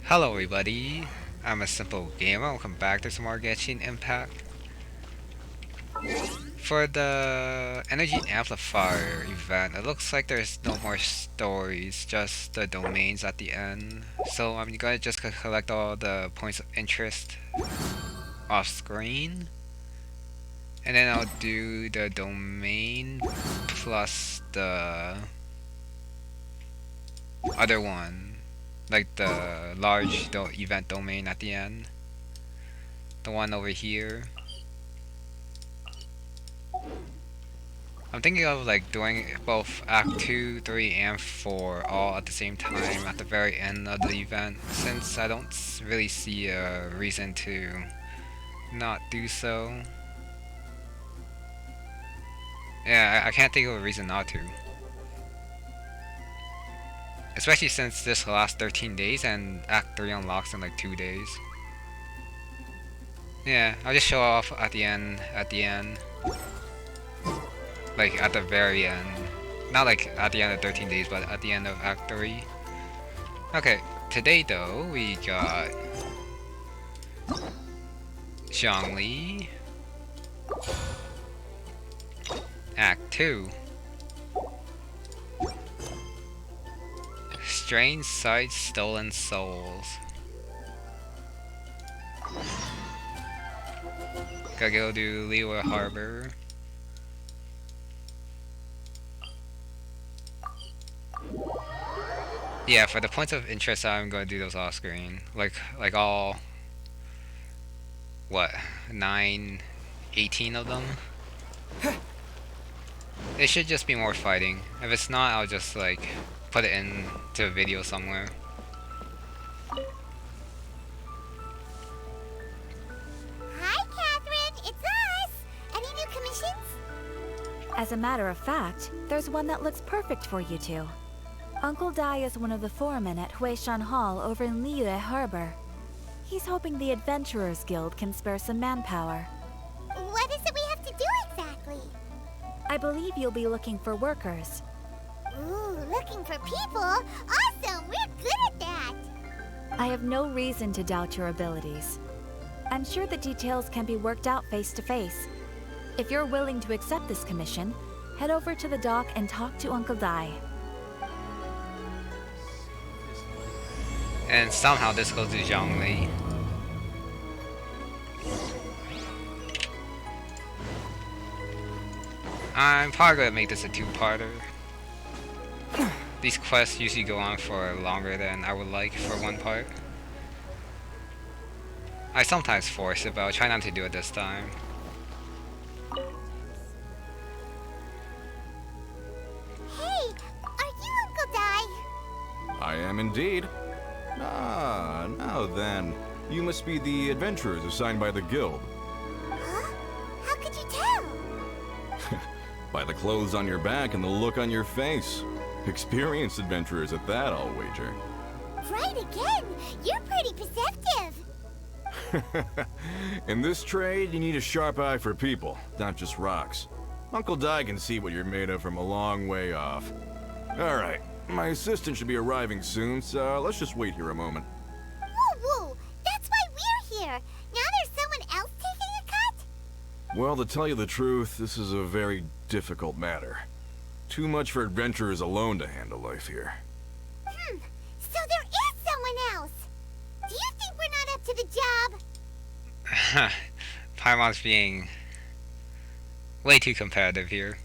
Hello everybody, I'm a simple gamer. Welcome back to some more Genshin Impact. For the Energy Amplifier event, it looks like there's no more stories, just the domains at the end. So I'm gonna just collect all the points of interest off screen. And then I'll do the domain plus the other one. Like the large event domain at the end. The one over here. I'm thinking of like doing both Act 2, 3, and 4 all at the same time at the very end of the event, since I don't really see a reason to not do so. Yeah, I can't think of a reason not to. Especially since this lasts 13 days and Act 3 unlocks in like 2 days. Yeah, I'll just show off at the end. Like at the very end. Not like at the end of 13 days, but at the end of Act 3. Okay, today though, we got Zhongli, Act 2. Strange Sights, Stolen Souls. Gotta go to Liwa Harbor. Yeah, for the points of interest, I'm gonna do those off screen. Like all, what, 9, 18 of them? It should just be more fighting. If it's not, I'll just like put it into a video somewhere. Hi, Catherine. It's us. Any new commissions? As a matter of fact, there's one that looks perfect for you two. Uncle Dai is one of the foremen at Huishan Hall over in Liyue Harbor. He's hoping the Adventurers Guild can spare some manpower. What is it we have to do exactly? I believe you'll be looking for workers. Ooh, looking for people? Awesome! We're good at that! I have no reason to doubt your abilities. I'm sure the details can be worked out face to face. If you're willing to accept this commission, head over to the dock and talk to Uncle Dai. And somehow this goes to Zhongli. I'm probably gonna make this a two-parter. These quests usually go on for longer than I would like for one part. I sometimes force it, but I'll try not to do it this time. Hey, are you Uncle Dai? I am indeed. Ah, now then. You must be the adventurers assigned by the guild. Huh? How could you tell? By the clothes on your back and the look on your face. Experienced adventurers at that, I'll wager. Right again! You're pretty perceptive! In this trade, you need a sharp eye for people, not just rocks. Uncle Dai can see what you're made of from a long way off. Alright, my assistant should be arriving soon, so let's just wait here a moment. Woo-woo! That's why we're here! Now there's someone else taking a cut? Well, to tell you the truth, this is a very difficult matter. Too much for adventurers alone to handle life here. So there is someone else! Do you think we're not up to the job? Paimon's being way too competitive here.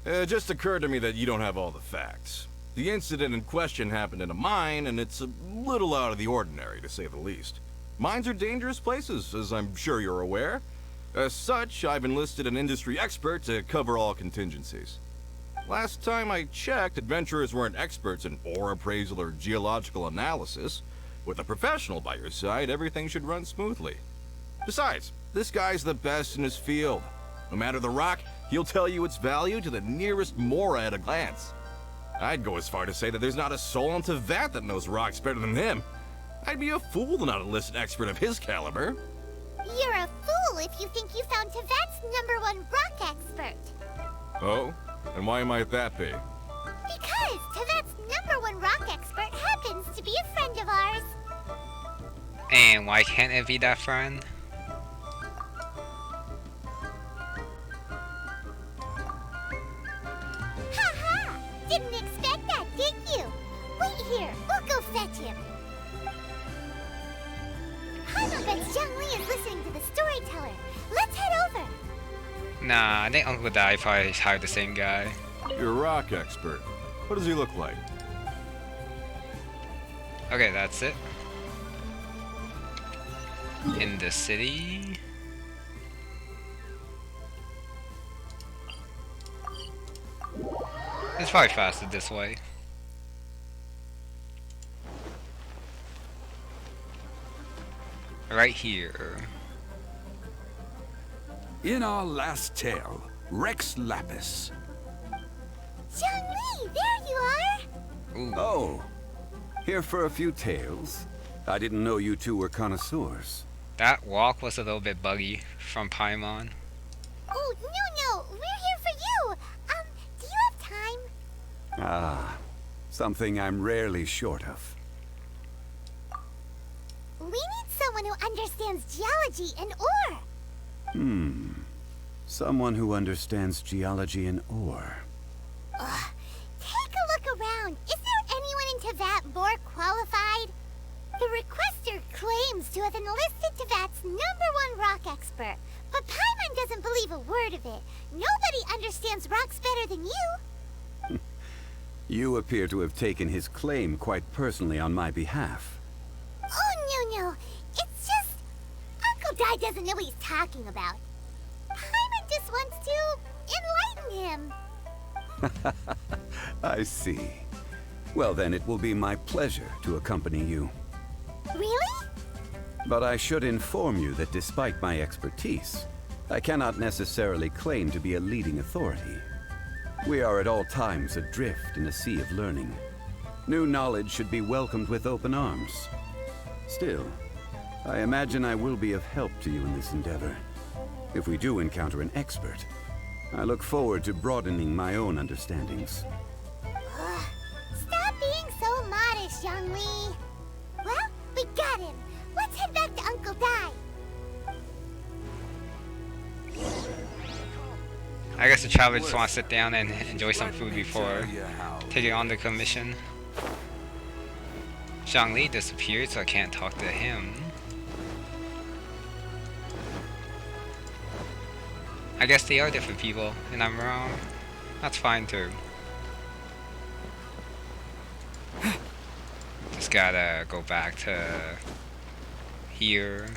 It just occurred to me that you don't have all the facts. The incident in question happened in a mine, and it's a little out of the ordinary, to say the least. Mines are dangerous places, as I'm sure you're aware. As such, I've enlisted an industry expert to cover all contingencies. Last time I checked, adventurers weren't experts in ore appraisal or geological analysis. With a professional by your side, everything should run smoothly. Besides, this guy's the best in his field. No matter the rock, he'll tell you its value to the nearest mora at a glance. I'd go as far to say that there's not a soul on Tevat that knows rocks better than him. I'd be a fool to not enlist an expert of his caliber. You're a fool if you think you found Tevat's #1 rock expert. Oh? And why might that be? Because Tevat's #1 rock expert happens to be a friend of ours. And why can't it be that friend? Ha! Didn't expect that, did you? Wait here, we'll go fetch him. Paimon bets Zhongli is listening to the storyteller. Let's head over. Nah, I think Uncle Dai probably hired the same guy. You're a rock expert. What does he look like? Okay, that's it. In the city. It's probably faster this way. Right here. In our last tale, Rex Lapis. Zhongli, there you are. Ooh. Oh, here for a few tales? I didn't know you two were connoisseurs. That walk was a little bit buggy from Paimon. Oh, no, we're here for you. Do you have time? Ah, something I'm rarely short of. We need someone who understands geology and ore. Someone who understands geology and ore. Take a look around. Is there anyone in Teyvat more qualified? The requester claims to have enlisted Teyvat's #1 rock expert, but Paimon doesn't believe a word of it. Nobody understands rocks better than you. You appear to have taken his claim quite personally on my behalf. Oh, no. It's just... Uncle Dai doesn't know what he's talking about. Paimon just wants to enlighten him. I see. Well then, it will be my pleasure to accompany you. Really? But I should inform you that despite my expertise, I cannot necessarily claim to be a leading authority. We are at all times adrift in a sea of learning. New knowledge should be welcomed with open arms. Still, I imagine I will be of help to you in this endeavor. If we do encounter an expert, I look forward to broadening my own understandings. Stop being so modest, Zhongli. Well, we got him. Let's head back to Uncle Dai. I guess the traveler just want to sit down and enjoy some food before taking on the commission. Zhongli disappeared, so I can't talk to him. I guess they are different people, and I'm wrong. That's fine too. Just gotta go back to here.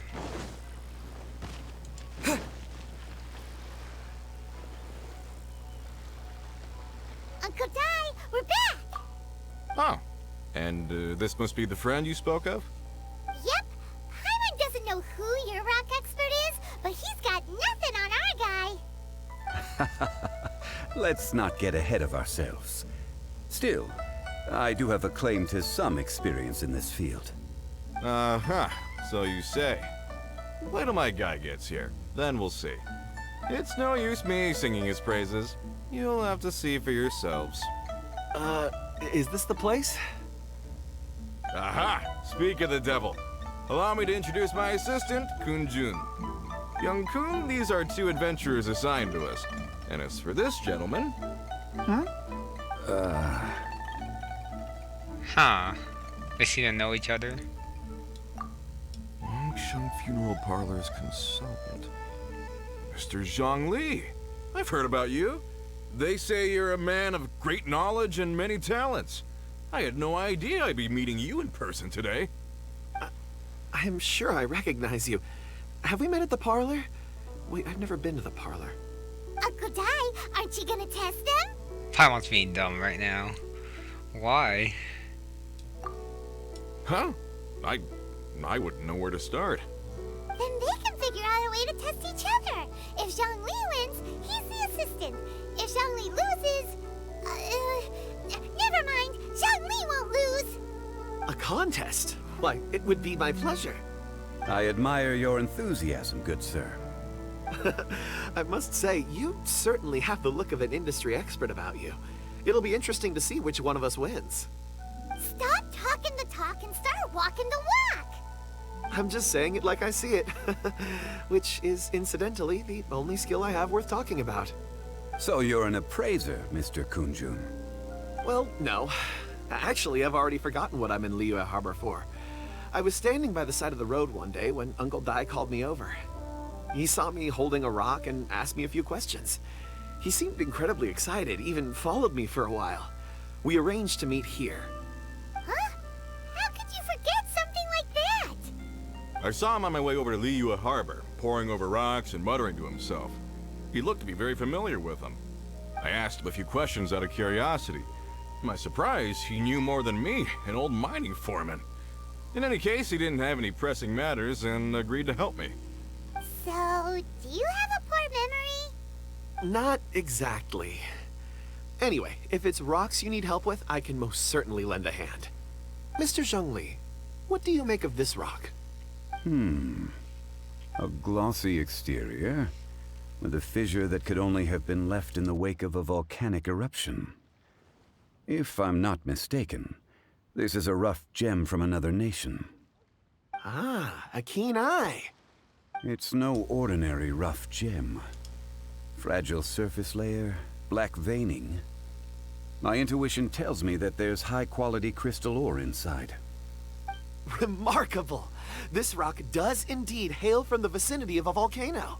Uncle Dai, we're back! Oh. And this must be the friend you spoke of? Yep. Paimon doesn't know who your rock expert is, but he's got nothing on our guy. Let's not get ahead of ourselves. Still, I do have a claim to some experience in this field. Uh-huh. So you say. Wait till my guy gets here. Then we'll see. It's no use me singing his praises. You'll have to see for yourselves. Is this the place? Aha! Speak of the devil. Allow me to introduce my assistant, Kun Jun. Young Kun, these are 2 adventurers assigned to us. And as for this gentleman... Huh. They seem to know each other. Longsheng Funeral Parlor's consultant. Mr. Zhongli. I've heard about you. They say you're a man of great knowledge and many talents. I had no idea I'd be meeting you in person today. I'm sure I recognize you. Have we met at the parlor? Wait, I've never been to the parlor. Uncle Dai, aren't you gonna test them? Paimon's being dumb right now. Why? Huh? I wouldn't know where to start. Then they can figure out a way to test each other. If Zhongli wins, he's the assistant. If Zhongli loses... never mind. Zhongli won't lose. A contest? Why, it would be my pleasure. I admire your enthusiasm, good sir. I must say, you certainly have the look of an industry expert about you. It'll be interesting to see which one of us wins. Stop talking the talk and start walking the walk. I'm just saying it like I see it. Which is, incidentally, the only skill I have worth talking about. So you're an appraiser, Mr. Kun Jun. Well, no. Actually, I've already forgotten what I'm in Liyue Harbor for. I was standing by the side of the road one day when Uncle Dai called me over. He saw me holding a rock and asked me a few questions. He seemed incredibly excited, even followed me for a while. We arranged to meet here. Huh? How could you forget something like that? I saw him on my way over to Liyue Harbor, poring over rocks and muttering to himself. He looked to be very familiar with them. I asked him a few questions out of curiosity. To my surprise, he knew more than me, an old mining foreman. In any case, he didn't have any pressing matters and agreed to help me. So, do you have a poor memory? Not exactly. Anyway, if it's rocks you need help with, I can most certainly lend a hand. Mr. Zhongli, what do you make of this rock? A glossy exterior, with a fissure that could only have been left in the wake of a volcanic eruption. If I'm not mistaken, this is a rough gem from another nation. Ah, a keen eye. It's no ordinary rough gem. Fragile surface layer, black veining. My intuition tells me that there's high-quality crystal ore inside. Remarkable! This rock does indeed hail from the vicinity of a volcano.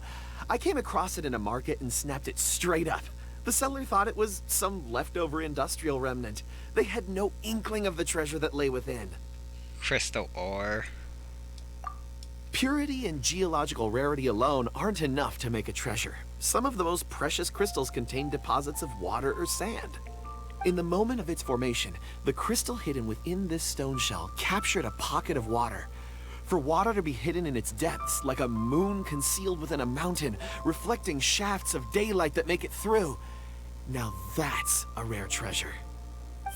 I came across it in a market and snapped it straight up. The seller thought it was some leftover industrial remnant. They had no inkling of the treasure that lay within. Crystal ore. Purity and geological rarity alone aren't enough to make a treasure. Some of the most precious crystals contain deposits of water or sand. In the moment of its formation, the crystal hidden within this stone shell captured a pocket of water. For water to be hidden in its depths, like a moon concealed within a mountain, reflecting shafts of daylight that make it through. Now that's a rare treasure.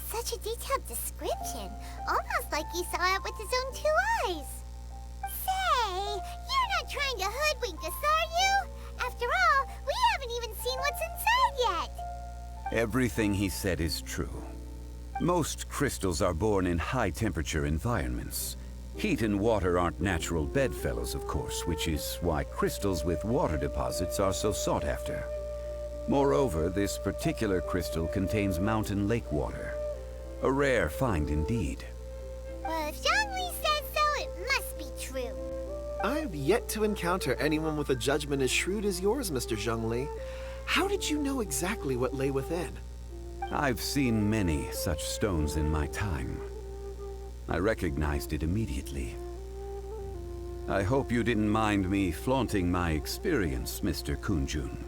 Such a detailed description. Almost like you saw it with his own 2 eyes. Say, you're not trying to hoodwink us, are you? After all, we haven't even seen what's inside yet. Everything he said is true. Most crystals are born in high-temperature environments. Heat and water aren't natural bedfellows, of course, which is why crystals with water deposits are so sought after. Moreover, this particular crystal contains mountain lake water. A rare find indeed. Well, if Zhongli says so, it must be true. I've yet to encounter anyone with a judgment as shrewd as yours, Mr. Zhongli. How did you know exactly what lay within? I've seen many such stones in my time. I recognized it immediately. I hope you didn't mind me flaunting my experience, Mr. Kun Jun.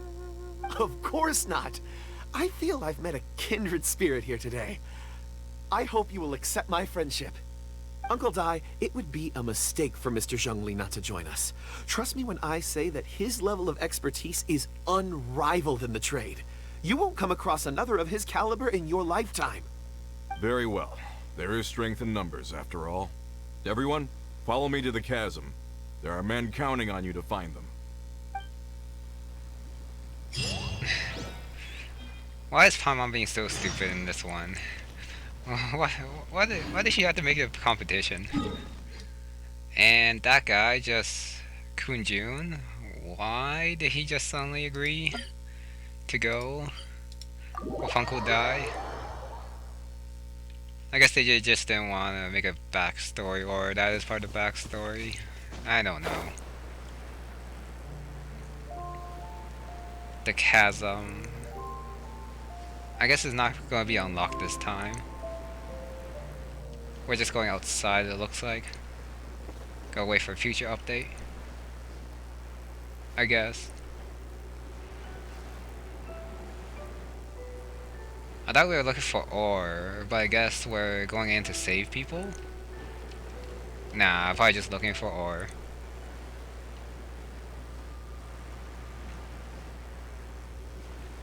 Of course not. I feel I've met a kindred spirit here today. I hope you will accept my friendship. Uncle Dai, it would be a mistake for Mr. Zhongli not to join us. Trust me when I say that his level of expertise is unrivaled in the trade. You won't come across another of his caliber in your lifetime. Very well. There is strength in numbers, after all. Everyone, follow me to the chasm. There are men counting on you to find them. Why is Paimon being so stupid in this one? Why did she have to make it a competition? And that guy just... Kun Jun? Why did he just suddenly agree to go with Uncle Dai? I guess they just didn't want to make a backstory, or that is part of the backstory. I don't know. The chasm. I guess it's not going to be unlocked this time. We're just going outside, it looks like. Gotta wait for a future update, I guess. I thought we were looking for ore, but I guess we're going in to save people? Nah, I'm probably just looking for ore.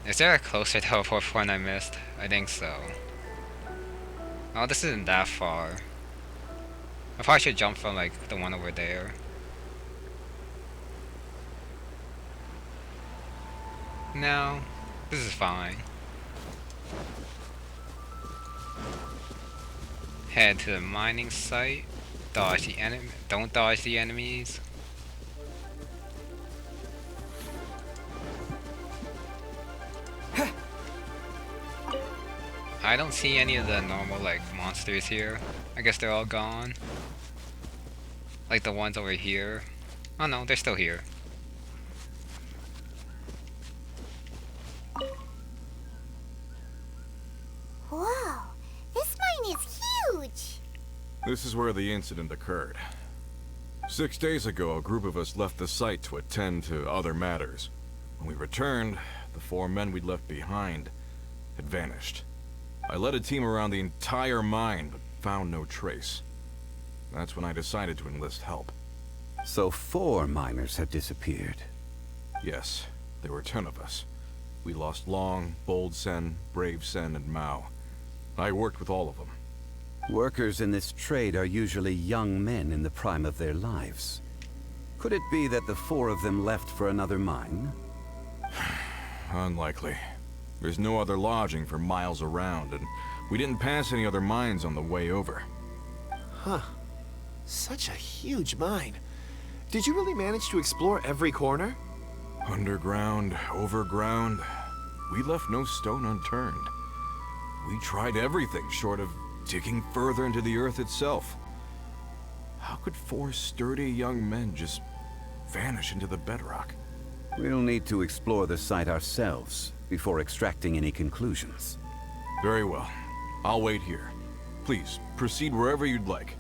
Is there a closer teleport point I missed? I think so. Oh, this isn't that far. I probably should jump from like the one over there. No, this is fine. Head to the mining site. dodge the enemy. Don't dodge the enemies. I don't see any of the normal like monsters here. I guess they're all gone. Like the ones over here. Oh no, they're still here. Whoa, this mine is huge! This is where the incident occurred. 6 days ago, a group of us left the site to attend to other matters. When we returned, the 4 men we'd left behind had vanished. I led a team around the entire mine, but found no trace. That's when I decided to enlist help. So 4 miners have disappeared. Yes, there were 10 of us. We lost Long, Bold Sen, Brave Sen, and Mao. I worked with all of them. Workers in this trade are usually young men in the prime of their lives. Could it be that the 4 of them left for another mine? Unlikely. There's no other lodging for miles around, and we didn't pass any other mines on the way over. Huh. Such a huge mine. Did you really manage to explore every corner? Underground, overground, we left no stone unturned. We tried everything short of digging further into the earth itself. How could 4 sturdy young men just vanish into the bedrock? We'll need to explore the site ourselves before extracting any conclusions. Very well. I'll wait here. Please, proceed wherever you'd like.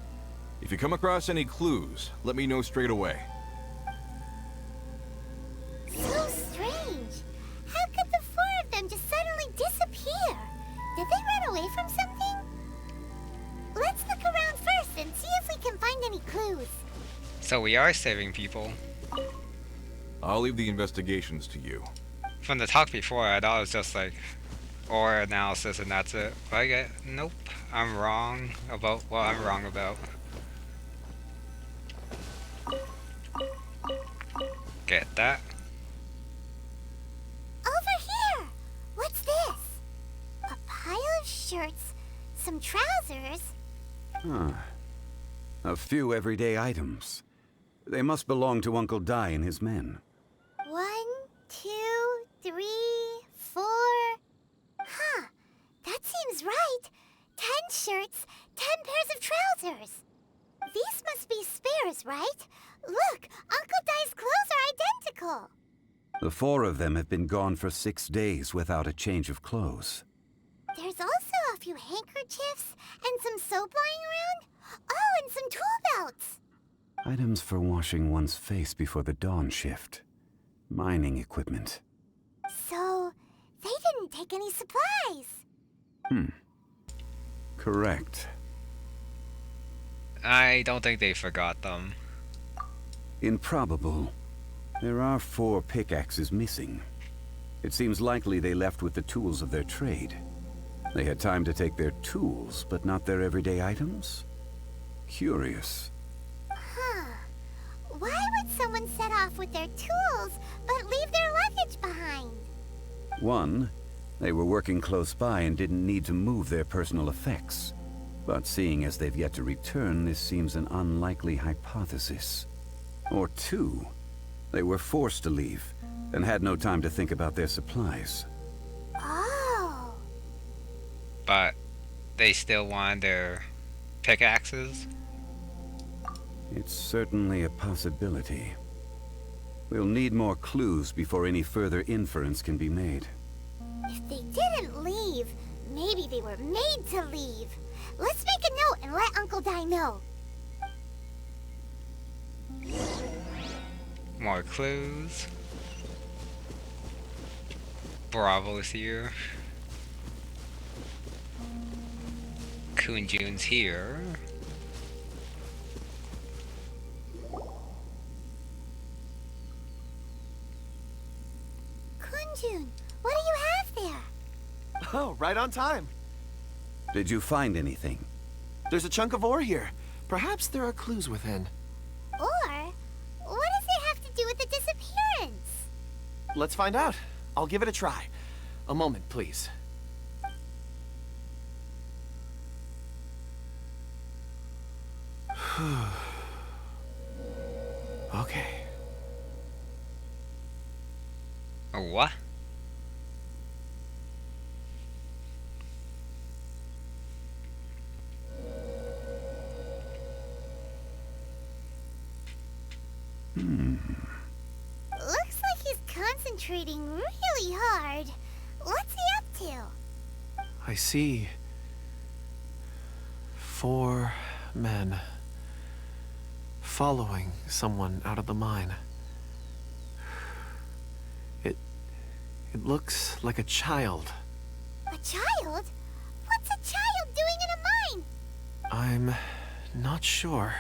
If you come across any clues, let me know straight away. So strange. How could the 4 of them just suddenly disappear? Did they run away from something? Let's look around first and see if we can find any clues. So we are saving people. I'll leave the investigations to you. From the talk before, I thought it was just like or analysis and that's it. But I get nope. I'm wrong about what I'm wrong about. Get that? Over here! What's this? A pile of shirts, some trousers. Huh. A few everyday items. They must belong to Uncle Dai and his men. 1, 2, 3, 4. Huh. That seems right. 10 shirts, 10 pairs of trousers. These must be spares, right? Look, Uncle Dai's clothes are identical. The 4 of them have been gone for 6 days without a change of clothes. There's also a few handkerchiefs and some soap lying around. Oh, and some tool belts. Items for washing one's face before the dawn shift. Mining equipment. So, they didn't take any supplies. Correct. I don't think they forgot them. Improbable. There are 4 pickaxes missing. It seems likely they left with the tools of their trade. They had time to take their tools, but not their everyday items? Curious. Huh. Why would someone set off with their tools, but leave their luggage behind? 1, they were working close by and didn't need to move their personal effects. But seeing as they've yet to return, this seems an unlikely hypothesis. Or 2, they were forced to leave and had no time to think about their supplies. Oh. But they still want their pickaxes. It's certainly a possibility. We'll need more clues before any further inference can be made. If they didn't leave, maybe they were made to leave. Let's make a note and let Uncle Dai know. More clues. Bravo's here. Kun Jun's here. Kun Jun, what do you have there? Oh, right on time. Did you find anything? There's a chunk of ore here. Perhaps there are clues within. Or, what does it have to do with the disappearance? Let's find out. I'll give it a try. A moment, please. Okay. A what? Looks like he's concentrating really hard. What's he up to? I see 4 men following someone out of the mine. It looks like a child. A child? What's a child doing in a mine? I'm not sure.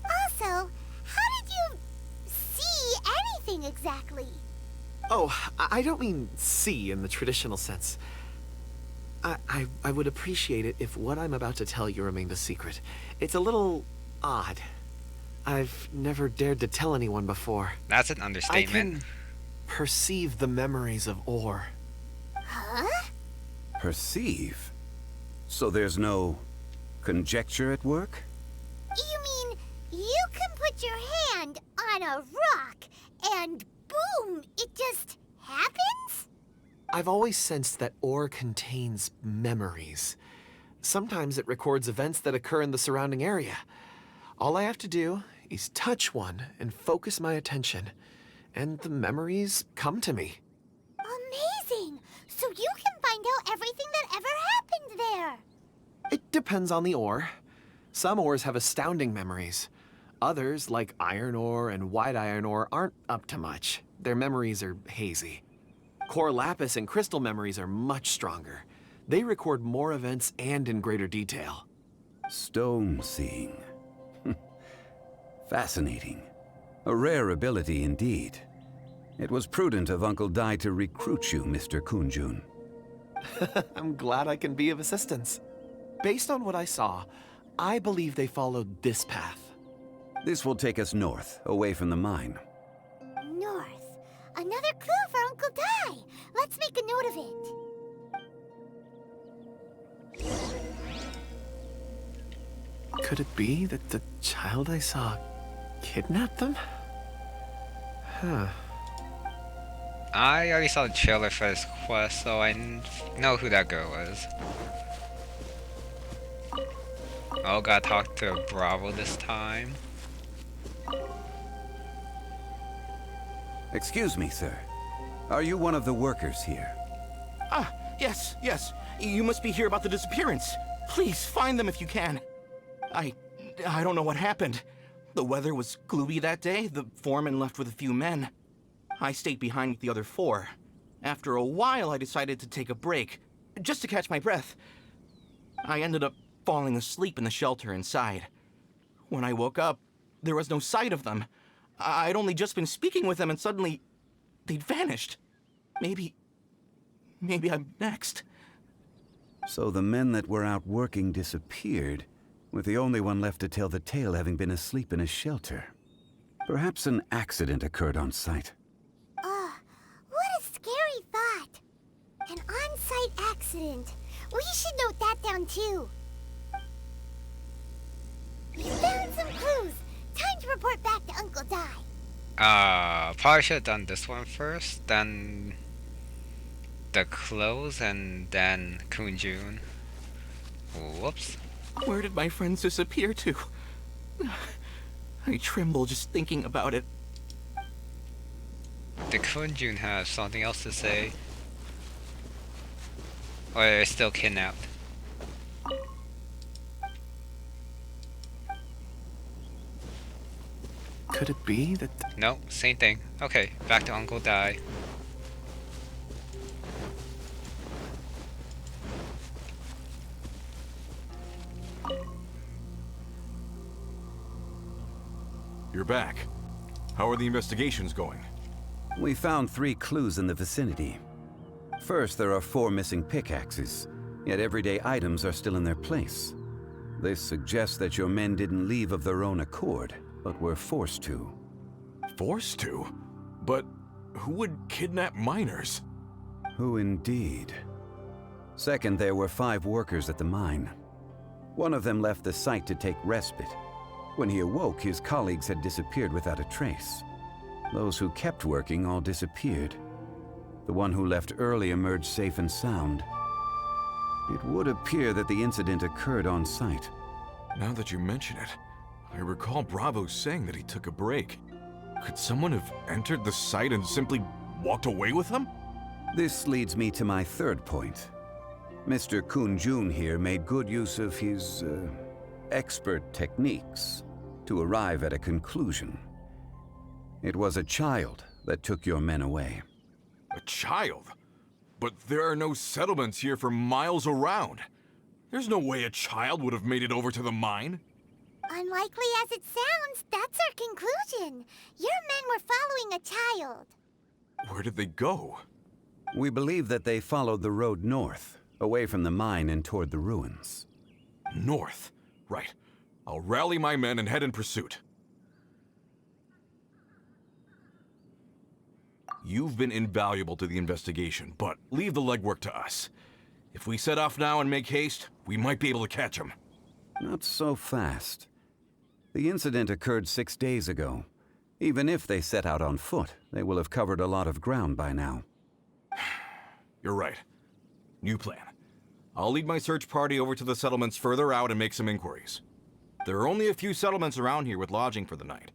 Also, how did you see anything exactly? Oh, I don't mean see in the traditional sense. I would appreciate it if what I'm about to tell you remained a secret. It's a little odd. I've never dared to tell anyone before. That's an I understatement. can perceive the memories of ore. Huh? Perceive? So there's no conjecture at work? You mean you can put your hand on a rock and boom, it just happens? I've always sensed that ore contains memories. Sometimes it records events that occur in the surrounding area. All I have to do is touch one and focus my attention, and the memories come to me. Amazing! So you can find out everything that ever happened there. It depends on the ore. Some ores have astounding memories. Others, like iron ore and white iron ore, aren't up to much. Their memories are hazy. Core lapis and crystal memories are much stronger. They record more events and in greater detail. Stone seeing. Fascinating. A rare ability indeed. It was prudent of Uncle Dai to recruit you, Mr. Kun Jun. I'm glad I can be of assistance. Based on what I saw, I believe they followed this path. This will take us north, away from the mine. North. Another clue for Uncle Dai. Let's make a note of it. Could it be that the child I saw kidnapped them? Huh. I already saw the trailer for this quest, so I know who that girl is. Oh, gotta talk to Bravo this time. Excuse me, sir. Are you one of the workers here? Ah, yes. You must be here about the disappearance. Please, find them if you can. I don't know what happened. The weather was gloomy that day. The foreman left with a few men. I stayed behind with the other 4. After a while, I decided to take a break, just to catch my breath. I ended up falling asleep in the shelter inside. When I woke up, there was no sight of them. I'd only just been speaking with them and suddenly they'd vanished. Maybe I'm next. So the men that were out working disappeared, with the only one left to tell the tale having been asleep in a shelter. Perhaps an accident occurred on site. What a scary thought. An on-site accident. We should note that down too. We found some clues. Time to report back to Uncle Dai. Probably should have done this one first, then the clothes, and then Kun Jun. Whoops. Where did my friends disappear to? I tremble just thinking about it. Did Kun Jun have something else to say? Or are they still kidnapped? Could it be that No, same thing. Okay, back to Uncle Dai. You're back. How are the investigations going? We found 3 clues in the vicinity. First, there are 4 missing pickaxes, yet everyday items are still in their place. This suggests that your men didn't leave of their own accord, but were forced to. Forced to? But who would kidnap miners? Who indeed? Second, there were 5 workers at the mine. One of them left the site to take respite. When he awoke, his colleagues had disappeared without a trace. Those who kept working all disappeared. The one who left early emerged safe and sound. It would appear that the incident occurred on site. Now that you mention it, I recall Bravo saying that he took a break. Could someone have entered the site and simply walked away with him? This leads me to my third point. Mr. Kun Jun here made good use of his, expert techniques to arrive at a conclusion. It was a child that took your men away. A child? But there are no settlements here for miles around. There's no way a child would have made it over to the mine. Unlikely as it sounds, that's our conclusion. Your men were following a child. Where did they go? We believe that they followed the road north, away from the mine and toward the ruins. North. Right. I'll rally my men and head in pursuit. You've been invaluable to the investigation, but leave the legwork to us. If we set off now and make haste, we might be able to catch them. Not so fast. The incident occurred 6 days ago. Even if they set out on foot, they will have covered a lot of ground by now. You're right. New plan. I'll lead my search party over to the settlements further out and make some inquiries. There are only a few settlements around here with lodging for the night.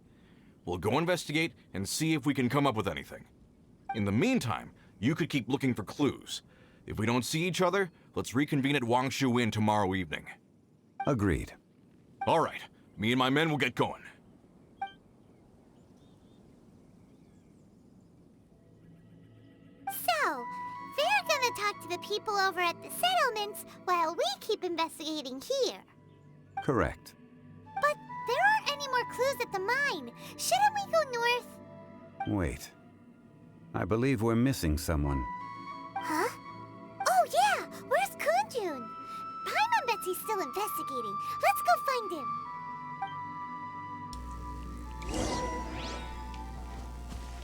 We'll go investigate and see if we can come up with anything. In the meantime, you could keep looking for clues. If we don't see each other, let's reconvene at Wangshu Inn tomorrow evening. Agreed. All right. Me and my men will get going. So, they're gonna talk to the people over at the settlements while we keep investigating here. Correct. But there aren't any more clues at the mine. Shouldn't we go north? Wait. I believe we're missing someone. Huh? Oh yeah! Where's Kun Jun? Paimon bets he's still investigating. Let's go find him.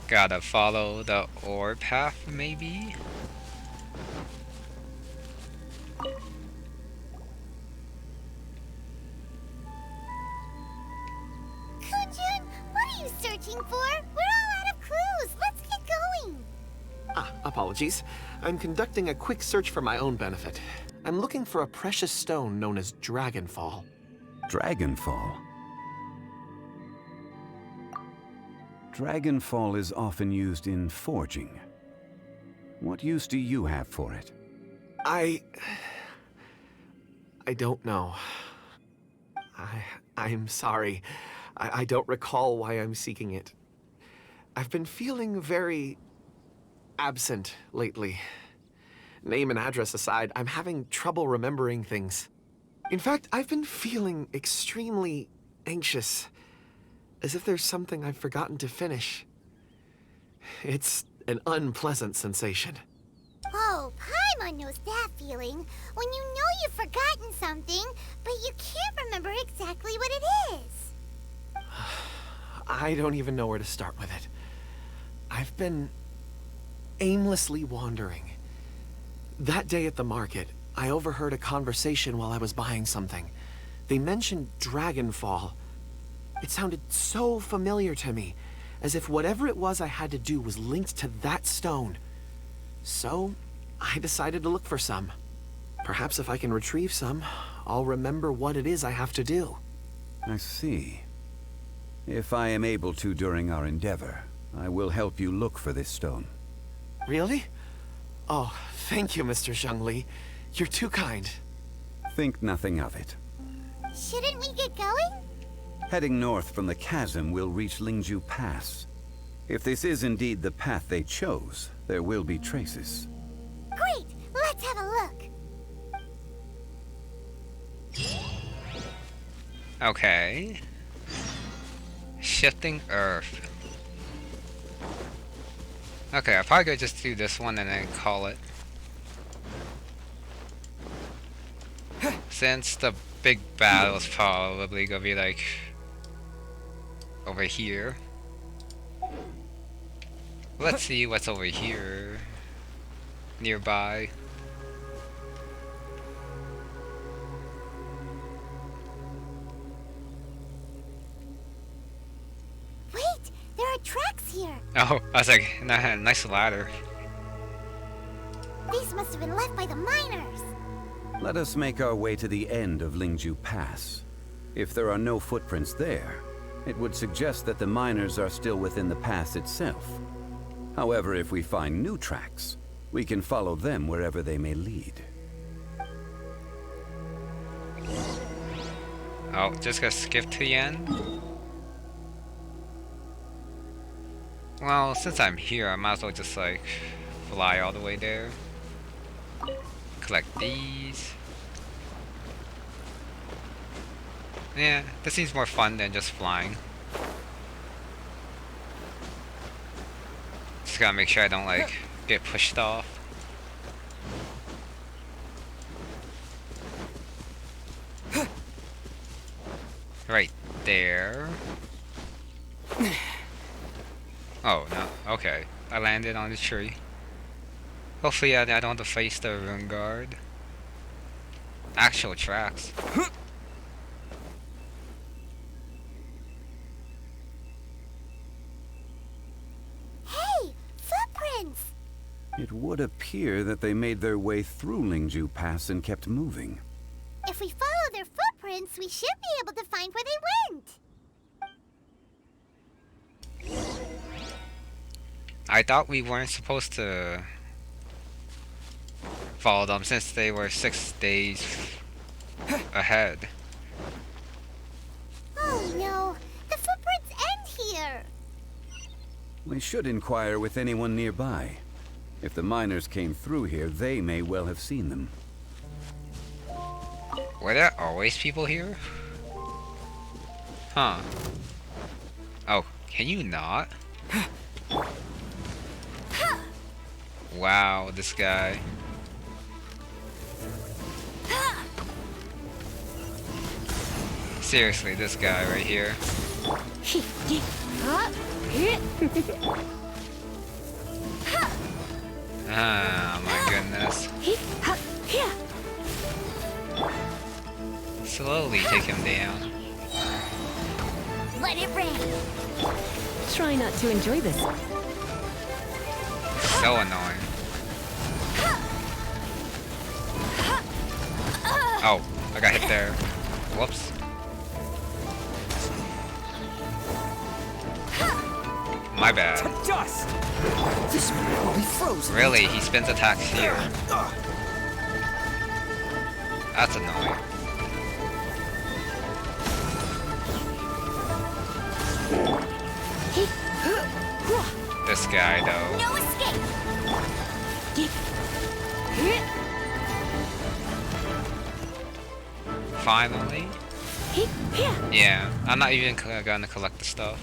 Gotta follow the ore path, maybe? Kun Jun, what are you searching for? We're all out of clues. Let's get going. Apologies. I'm conducting a quick search for my own benefit. I'm looking for a precious stone known as Dragonfall. Dragonfall? Dragonfall is often used in forging. What use do you have for it? I don't know. I'm sorry. I don't recall why I'm seeking it. I've been feeling very absent lately. Name and address aside, I'm having trouble remembering things. In fact, I've been feeling extremely anxious, as if there's something I've forgotten to finish. It's an unpleasant sensation. Oh, Paimon knows that feeling. When you know you've forgotten something, but you can't remember exactly what it is. I don't even know where to start with it. I've been aimlessly wandering. That day at the market, I overheard a conversation while I was buying something. They mentioned Dragonfall. It sounded so familiar to me, as if whatever it was I had to do was linked to that stone. So, I decided to look for some. Perhaps if I can retrieve some, I'll remember what it is I have to do. I see. If I am able to during our endeavor, I will help you look for this stone. Really? Oh, thank you, Mr. Zhongli. You're too kind. Think nothing of it. Shouldn't we get going? Heading north from the chasm, we'll reach Lingju Pass. If this is indeed the path they chose, there will be traces. Great! Let's have a look. Okay. Shifting Earth. Okay, I'll probably go just do this one and then call it. Since the big battle is probably gonna be like over here. Let's see what's over here nearby. tracks here. Oh, I was like, nice ladder. These must have been left by the miners. Let us make our way to the end of Lingju Pass. If there are no footprints there, it would suggest that the miners are still within the pass itself. However, if we find new tracks, we can follow them wherever they may lead. Oh, just gonna skip to the end? Well, since I'm here, I might as well just like fly all the way there. Collect these. Yeah, this seems more fun than just flying. Just gotta make sure I don't like get pushed off. Right there. Oh no, okay. I landed on the tree. Hopefully I don't have to face the rune guard. Actual tracks. Hey, footprints! It would appear that they made their way through Lingju Pass and kept moving. If we follow their footprints, we should be able to find where they went. I thought we weren't supposed to follow them since they were 6 days ahead. Oh no, the footprints end here. We should inquire with anyone nearby. If the miners came through here, they may well have seen them. Were there always people here? Huh. Oh, can you not? Wow, this guy. Seriously, this guy right here. Ah, my goodness. Slowly take him down. Let it rain. Try not to enjoy this. So annoying. Oh, I got hit there. Whoops. My bad. Dust! This man will be frozen. Really, he spins attacks here. That's annoying. This guy, though. No escape. Finally? Yeah, I'm not even gonna collect the stuff.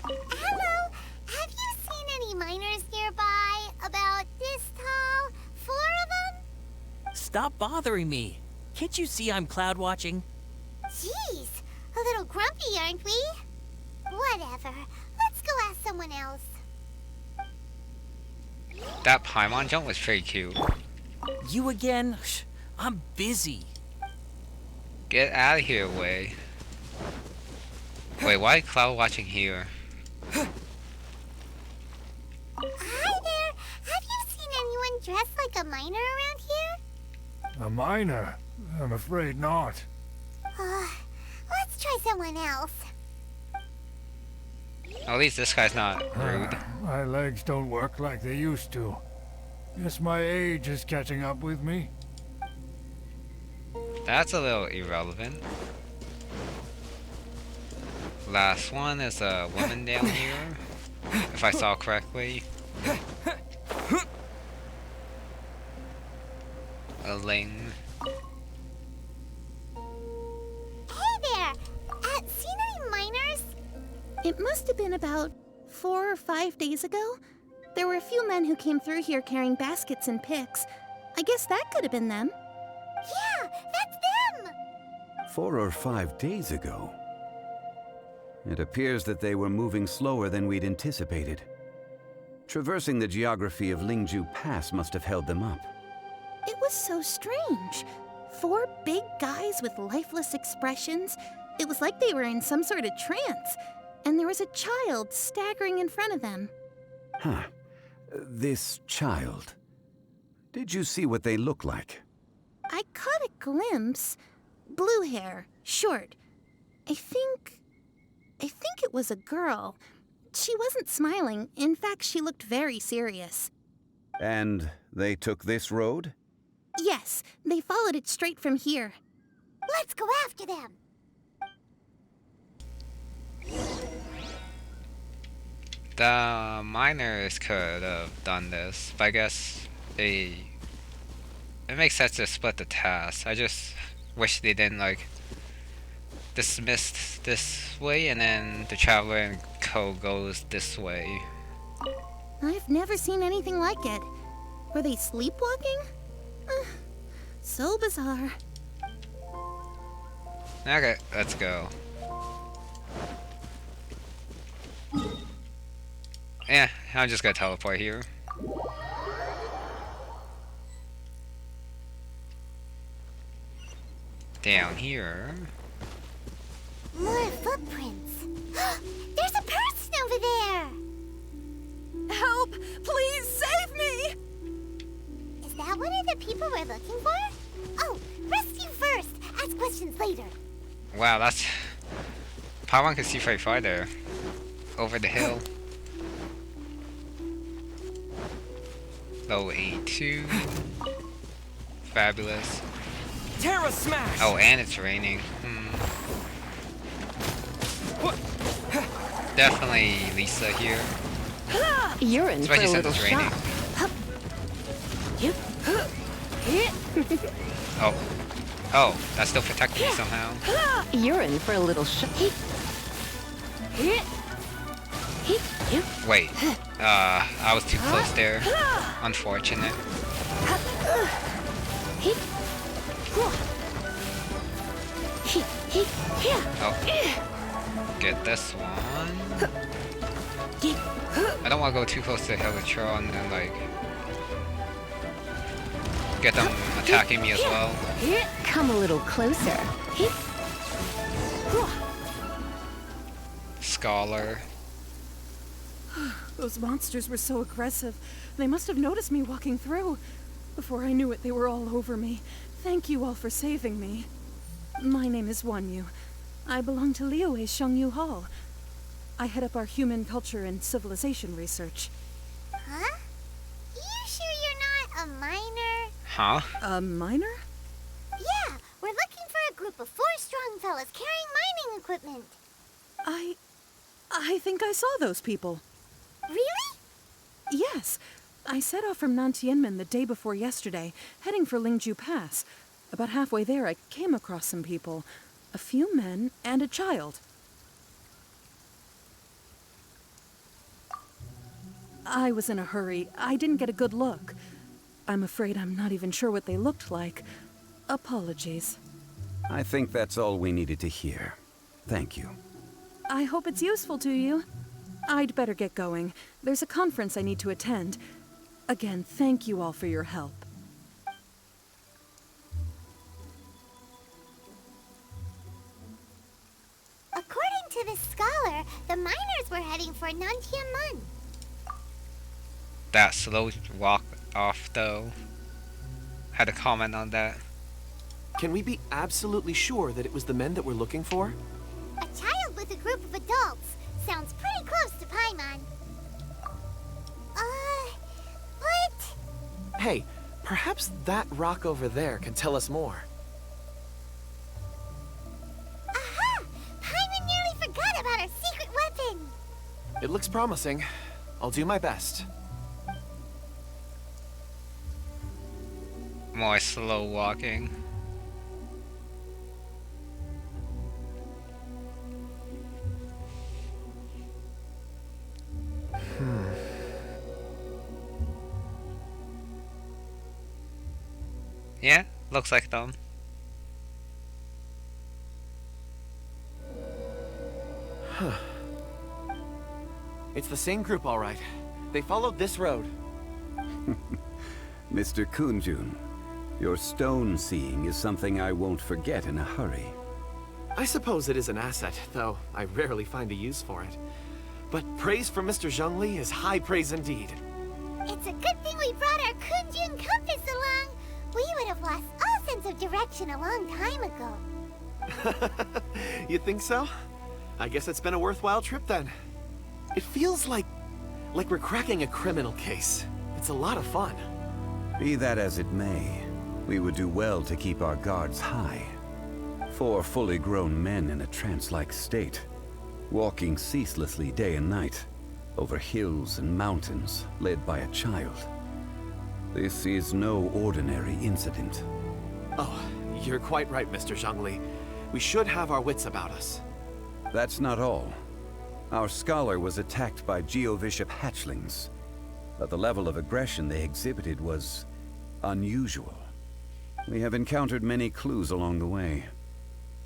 Hello, have you seen any miners nearby? About this tall? 4 of them? Stop bothering me. Can't you see I'm cloud watching? Jeez, a little grumpy, aren't we? Whatever, let's go ask someone else. That Paimon jump was pretty cute. You again? Shh, I'm busy. Get out of here, Wei. Wait, why cloud watching here? Hi there, have you seen anyone dressed like a miner around here? A miner? I'm afraid not. Let's try someone else. At least this guy's not rude. My legs don't work like they used to. Guess my age is catching up with me. That's a little irrelevant. Last one is a woman down here, if I saw correctly. A Ling. Hey there, seen any miners? It must have been about 4 or 5 days ago. There were a few men who came through here carrying baskets and picks. I guess that could have been them. Yeah, that's them! 4 or 5 days ago. It appears that they were moving slower than we'd anticipated. Traversing the geography of Lingju Pass must have held them up. It was so strange. 4 big guys with lifeless expressions. It was like they were in some sort of trance. and there was a child staggering in front of them. Huh. This child. Did you see what they look like? I caught a glimpse. Blue hair, short. I think it was a girl. She wasn't smiling. In fact, she looked very serious. And they took this road? Yes, they followed it straight from here. Let's go after them. The miners could have done this, but I guess it makes sense to split the task. I just wish they didn't like dismiss this way and then the traveler and co goes this way. I've never seen anything like it. Were they sleepwalking? So bizarre. Okay, let's go. Yeah, I'm just gonna teleport here. Down here. More footprints. There's a person over there. Help! Please save me! Is that one of the people we're looking for? Oh, rescue first. Ask questions later. Wow, that's... Paimon can see very far there. Over the hill. Low A2. Fabulous. Terra smash! Oh, and it's raining. Definitely Lisa here. You're in for Especially a since little it's raining. shock. Oh, that's still protecting me somehow. You're in for a little shock. Wait, I was too close there. Unfortunate. Oh. Get this one. I don't want to go too close to Helitron and then, like, get them attacking me as well. Come a little closer. Scholar. Those monsters were so aggressive. They must have noticed me walking through. Before I knew it, they were all over me. Thank you all for saving me. My name is Wanyu. I belong to Liyue Shengyu Hall. I head up our human culture and civilization research. Huh? You sure you're not a miner? Huh? A miner? Yeah, we're looking for a group of 4 strong fellas carrying mining equipment. I think I saw those people. Really? Yes. I set off from Nantianmen the day before yesterday, heading for Lingju Pass. About halfway there, I came across some people. A few men and a child. I was in a hurry. I didn't get a good look. I'm afraid I'm not even sure what they looked like. Apologies. I think that's all we needed to hear. Thank you. I hope it's useful to you. I'd better get going. There's a conference I need to attend. Again, thank you all for your help. According to this scholar, the miners were heading for Nantianmen. That slow walk off, though. Had a comment on that. Can we be absolutely sure that it was the men that we're looking for? A child with a group of adults. Sounds pretty close to Paimon. But... Hey, perhaps that rock over there can tell us more. Aha! Paimon nearly forgot about our secret weapon! It looks promising. I'll do my best. More slow walking. Yeah, looks like them. It's the same group, all right. They followed this road. Mr. Kun Jun, your stone seeing is something I won't forget in a hurry. I suppose it is an asset, though I rarely find a use for it. But praise from Mr. Zhongli is high praise indeed. It's a good thing we brought our Kun Jun compass along. We would have lost all sense of direction a long time ago. You think so? I guess it's been a worthwhile trip then. It feels like we're cracking a criminal case. It's a lot of fun. Be that as it may, we would do well to keep our guards high. 4 fully grown men in a trance-like state, walking ceaselessly day and night, over hills and mountains, led by a child. This is no ordinary incident. Oh, you're quite right, Mr. Zhongli. We should have our wits about us. That's not all. Our scholar was attacked by Geovishap hatchlings, but the level of aggression they exhibited was unusual. We have encountered many clues along the way.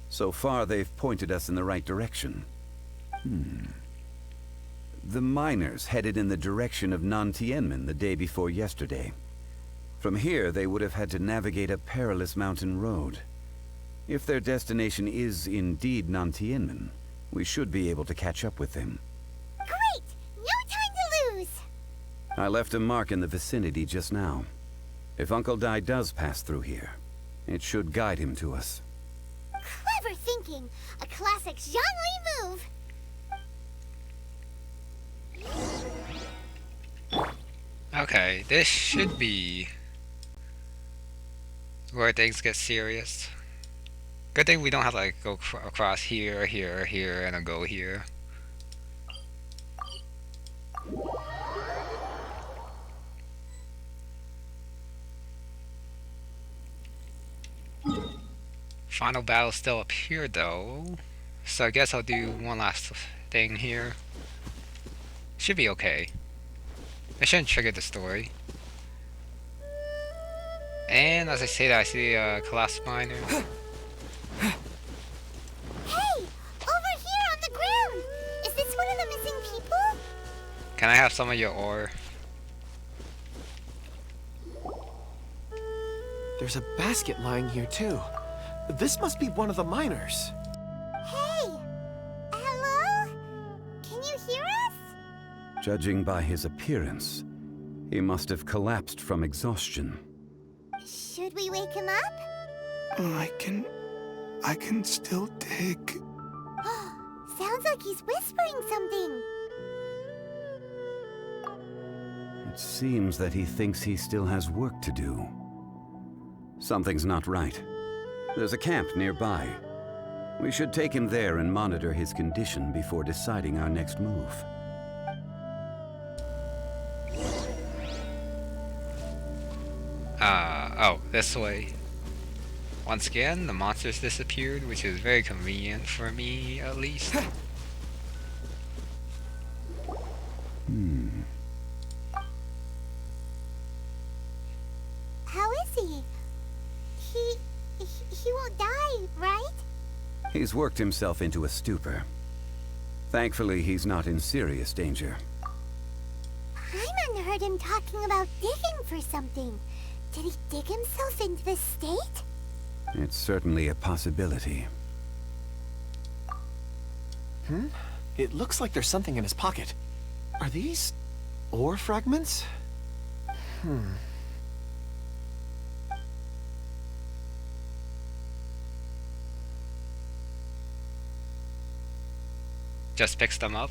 So far, they've pointed us in the right direction. The miners headed in the direction of Nantianmen the day before yesterday. From here, they would have had to navigate a perilous mountain road. If their destination is indeed Nantianmen, we should be able to catch up with them. Great! No time to lose! I left a mark in the vicinity just now. If Uncle Dai does pass through here, it should guide him to us. Clever thinking! A classic Zhongli move! Okay, this should be where things get serious. Good thing we don't have to like go across here, here, here, and then go here. Final battle still up here though, so I guess I'll do one last thing here. Should be okay. It shouldn't trigger the story. And as I say that, I see a collapsed miner. Hey! Over here on the ground! Is this one of the missing people? Can I have some of your ore? There's a basket lying here too. This must be one of the miners. Hey! Hello? Can you hear us? Judging by his appearance, he must have collapsed from exhaustion. Should we wake him up? I can still dig. Sounds like he's whispering something. It seems that he thinks he still has work to do. Something's not right. There's a camp nearby. We should take him there and monitor his condition before deciding our next move. Oh, this way. Once again, the monsters disappeared, which is very convenient for me, at least. How is he? He won't die, right? He's worked himself into a stupor. Thankfully, he's not in serious danger. Paimon heard him talking about digging for something. Did he dig himself into this state? It's certainly a possibility. It looks like there's something in his pocket. Are these ore fragments? Just picks them up.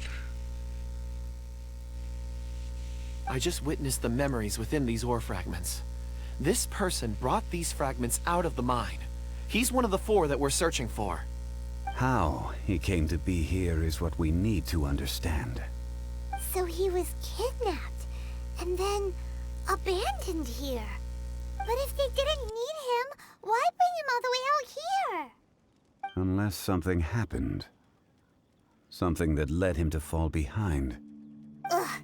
I just witnessed the memories within these ore fragments. This person brought these fragments out of the mine. He's one of the 4 that we're searching for. How he came to be here is what we need to understand. So he was kidnapped, and then abandoned here. But if they didn't need him, why bring him all the way out here? Unless something happened. Something that led him to fall behind. Ugh.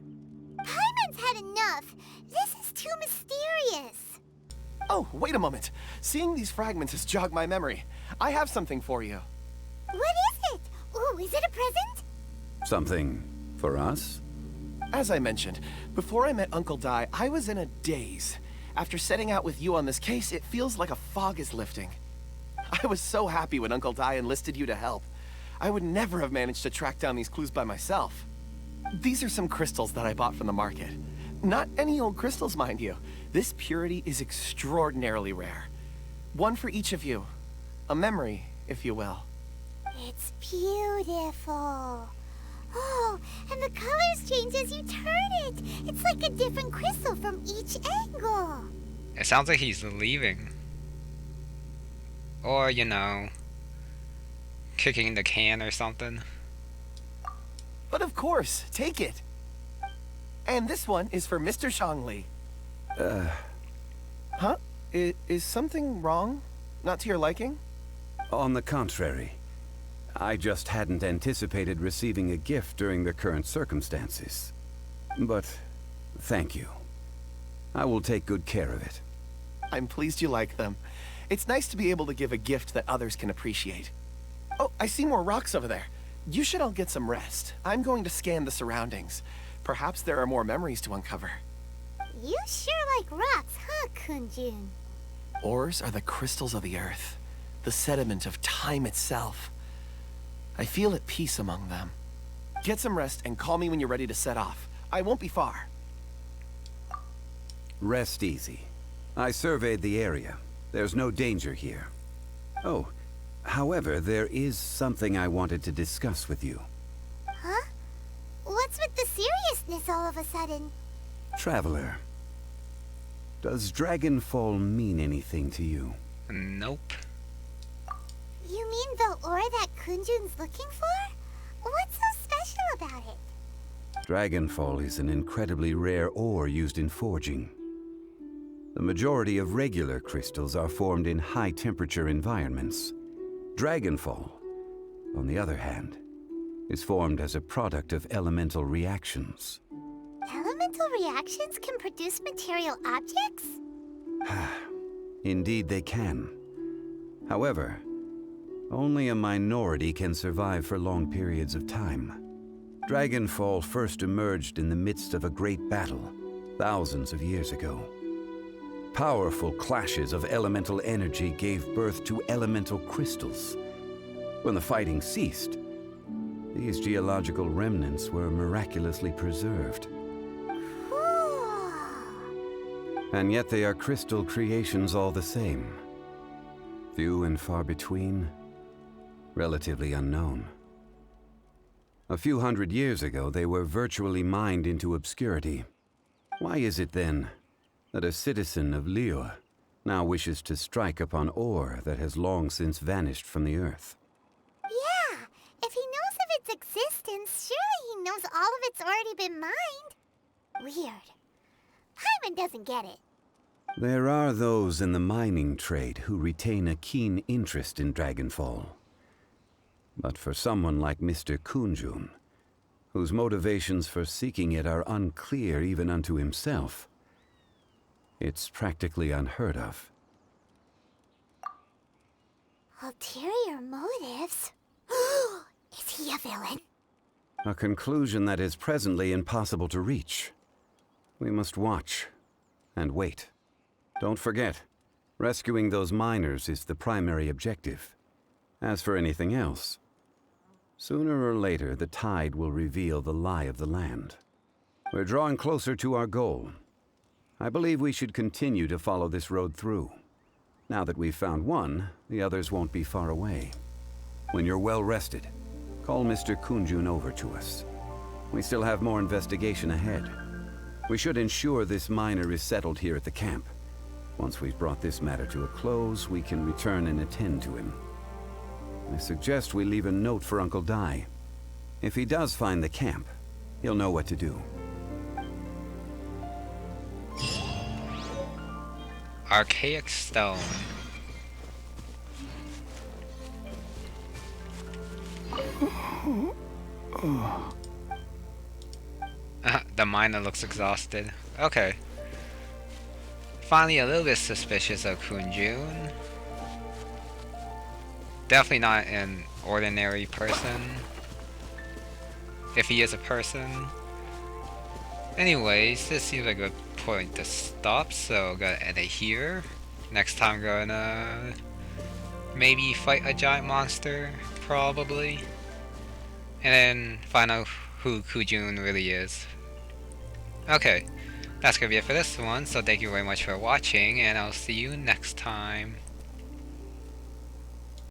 Paimon's had enough. This is too mysterious. Oh, wait a moment. Seeing these fragments has jogged my memory. I have something for you. What is it? Ooh, is it a present? Something for us? As I mentioned, before I met Uncle Dai, I was in a daze. After setting out with you on this case, it feels like a fog is lifting. I was so happy when Uncle Dai enlisted you to help. I would never have managed to track down these clues by myself. These are some crystals that I bought from the market. Not any old crystals, mind you. This purity is extraordinarily rare. One for each of you. A memory, if you will. It's beautiful. Oh, and the colors change as you turn it. It's like a different crystal from each angle. It sounds like he's leaving. Or, you know, kicking the can or something. But of course, take it. And this one is for Mr. Zhongli. Huh? Is something wrong? Not to your liking? On the contrary. I just hadn't anticipated receiving a gift during the current circumstances. But thank you. I will take good care of it. I'm pleased you like them. It's nice to be able to give a gift that others can appreciate. Oh, I see more rocks over there. You should all get some rest. I'm going to scan the surroundings. Perhaps there are more memories to uncover. You sure like rocks, huh, Kun Jun? Ores are the crystals of the earth, the sediment of time itself. I feel at peace among them. Get some rest and call me when you're ready to set off. I won't be far. Rest easy. I surveyed the area. There's no danger here. Oh, however, there is something I wanted to discuss with you. Huh? What's with the seriousness all of a sudden? Traveler, does Dragonfall mean anything to you? Nope. You mean the ore that Kun Jun's looking for? What's so special about it? Dragonfall is an incredibly rare ore used in forging. The majority of regular crystals are formed in high-temperature environments. Dragonfall, on the other hand, is formed as a product of elemental reactions. Elemental reactions can produce material objects? Indeed they can. However, only a minority can survive for long periods of time. Dragonfall first emerged in the midst of a great battle, thousands of years ago. Powerful clashes of elemental energy gave birth to elemental crystals. When the fighting ceased, these geological remnants were miraculously preserved. Cool. And yet they are crystal creations all the same. Few and far between, relatively unknown. A few hundred years ago, they were virtually mined into obscurity. Why is it then that a citizen of Liyue now wishes to strike upon ore that has long since vanished from the earth? Yeah, if he knows of its existence, surely he knows all of it's already been mined. Weird. Paimon doesn't get it. There are those in the mining trade who retain a keen interest in Dragonfall. But for someone like Mr. Kun Jun, whose motivations for seeking it are unclear even unto himself, it's practically unheard of. Ulterior motives? Is he a villain? A conclusion that is presently impossible to reach. We must watch and wait. Don't forget, rescuing those miners is the primary objective. As for anything else, sooner or later the tide will reveal the lie of the land. We're drawing closer to our goal. I believe we should continue to follow this road through. Now that we've found one, the others won't be far away. When you're well rested, call Mr. Kun Jun over to us. We still have more investigation ahead. We should ensure this miner is settled here at the camp. Once we've brought this matter to a close, we can return and attend to him. I suggest we leave a note for Uncle Dai. If he does find the camp, he'll know what to do. Archaic stone. The miner looks exhausted. Okay. Finally a little bit suspicious of Kun Jun. Definitely not an ordinary person. If he is a person. Anyways, this seems like a good point to stop, so I'm gonna end it here. Next time I'm gonna maybe fight a giant monster, probably. And then find out who Kun Jun really is. Okay, that's gonna be it for this one, so thank you very much for watching, and I'll see you next time.